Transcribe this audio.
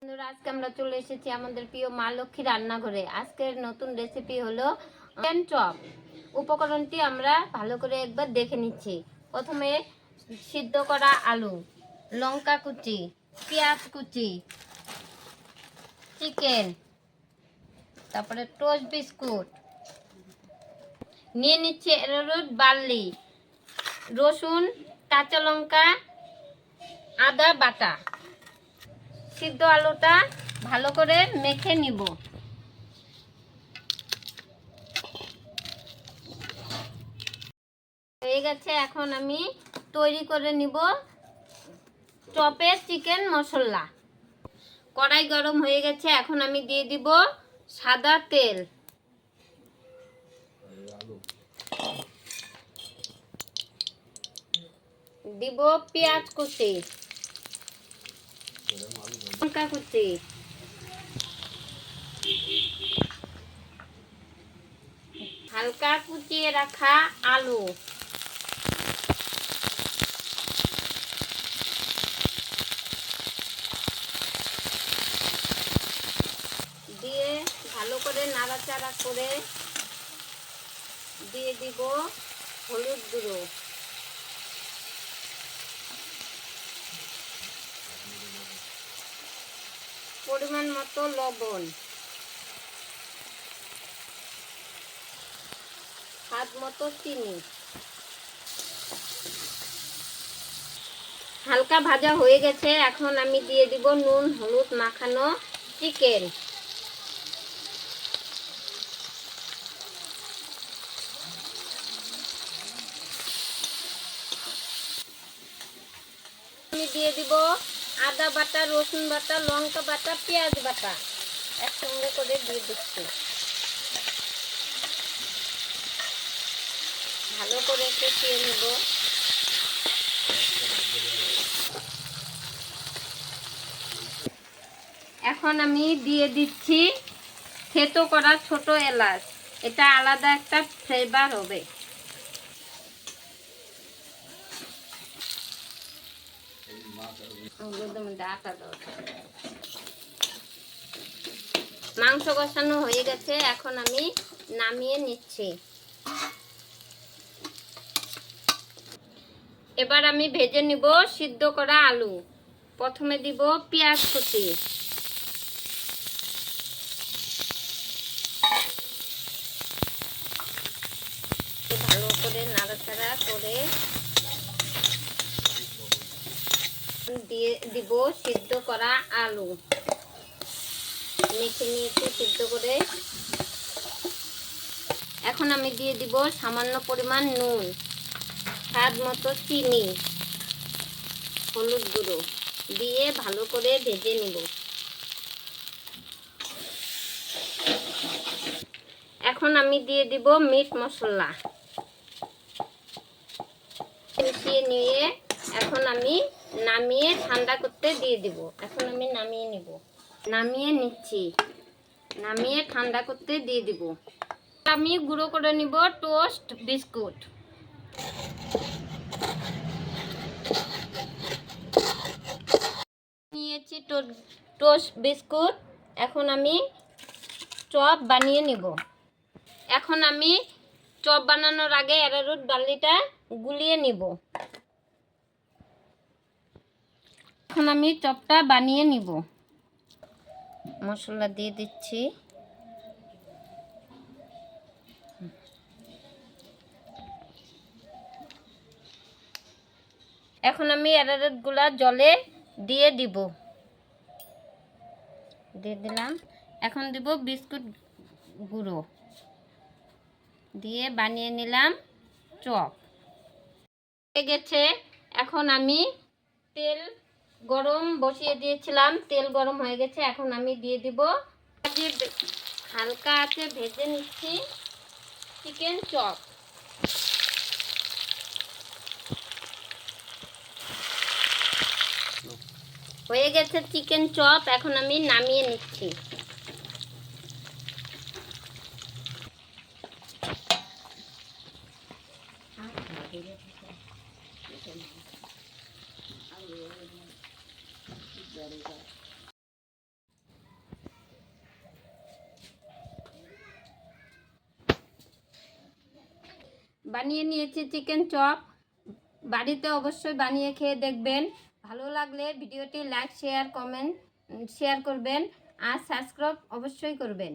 বন্ধুরা, আজকে আমরা চলে এসেছি আমাদের প্রিয় মা লক্ষ্মী রান্নাঘরে। আজকের নতুন রেসিপি হলো চিকেন চপ। উপকরণটি আমরা ভালো করে একবার দেখে নিচ্ছি। প্রথমে সিদ্ধ করা আলু, লঙ্কা কুচি, পেঁয়াজ কুচি, চিকেন, তারপরে টোস্ট বিস্কুট নিয়ে নিচ্ছি, এরোরুট বার্লি, রসুন, কাঁচা লঙ্কা, আদা বাটা। সিদ্ধ আলুটা ভালো করে মেখে নিব। হয়ে গেছে, এখন আমি তৈরি করে নিব চপের চিকেন মশলা। কড়াই গরম হয়ে গেছে, এখন আমি দিয়ে দিব সাদা তেল, দিব পেঁয়াজ কুচি, লঙ্কা কুচি, হালকা কুচিয়ে রাখা আলু, দিয়ে ভালো করে নাড়াচাড়া করে দিয়ে দিব হলুদ গুঁড়ো, পরিমাণ মতো লবণ, স্বাদ মতো চিনি। হালকা ভাজা হয়ে গেছে, এখন আমি দিয়ে দিব নুন হলুদ মাখানো চিকেন। আমি দিয়ে দিব আদা বাটা, রসুন বাটা, লঙ্কা বাটা, পেঁয়াজ বাটা একসঙ্গে করে দিয়ে দিচ্ছি। ভালো করে কষিয়ে নেব। এখন আমি দিয়ে দিচ্ছি থেতো করা ছোট এলাচ, এটা আলাদা একটা ফ্লেভার হবে। মাংস কষানো হয়ে গেছে, এখন আমি নামিয়ে নিচ্ছি। এবার আমি ভেজে নিব সিদ্ধ করা আলু। প্রথমে দিব পেঁয়াজ কুচি, ভালো করে নাড়াচাড়া করে দিয়ে দিব সিদ্ধ করা আলু, মেখে নিয়েছি সিদ্ধ করে। এখন আমি দিয়ে দিব সামান্য পরিমাণ নুন, স্বাদ মতো চিনি, হলুদ গুঁড়ো দিয়ে ভালো করে ভেজে নিব। এখন আমি দিয়ে দিব মিট মশলা, মিশিয়ে নিয়ে এখন আমি নামিয়ে ঠান্ডা করতে দিয়ে দিব। এখন আমি নামিয়ে নিব, নামিয়ে নিচ্ছি, নামিয়ে ঠান্ডা করতে দিয়ে দিব। আমি গুঁড়ো করে নিব টোস্ট বিস্কুট। নিয়েছি টোস্ট বিস্কুট, এখন আমি চপ বানিয়ে নিব। এখন আমি চপ বানানোর আগে অ্যারারুট বার্লিটা গুলিয়ে নিব। এখন আমি চপটা বানিয়ে নিব। মশলা দিয়ে দিচ্ছি, এখন আমি অ্যারারুট গুলা জলে দিয়ে দিব, দিয়ে দিলাম। এখন দিব বিস্কুট গুঁড়ো, দিয়ে বানিয়ে নিলাম চপ। হয়ে গেছে, এখন আমি তেল গরম বসিয়ে দিয়েছিলাম, তেল গরম হয়ে গেছে, এখন আমি দিয়ে দিব হালকা আছে ভেজে নিচ্ছি চিকেন চপ। হয়ে গেছে চিকেন চপ, এখন আমি নামিয়ে নিচ্ছি। বানিয়ে নিয়েছি চিকেন চপ। বাড়িতে অবশ্যই বানিয়ে খেয়ে দেখবেন। ভালো লাগলে ভিডিওটি লাইক শেয়ার কমেন্ট শেয়ার করবেন আর সাবস্ক্রাইব অবশ্যই করবেন।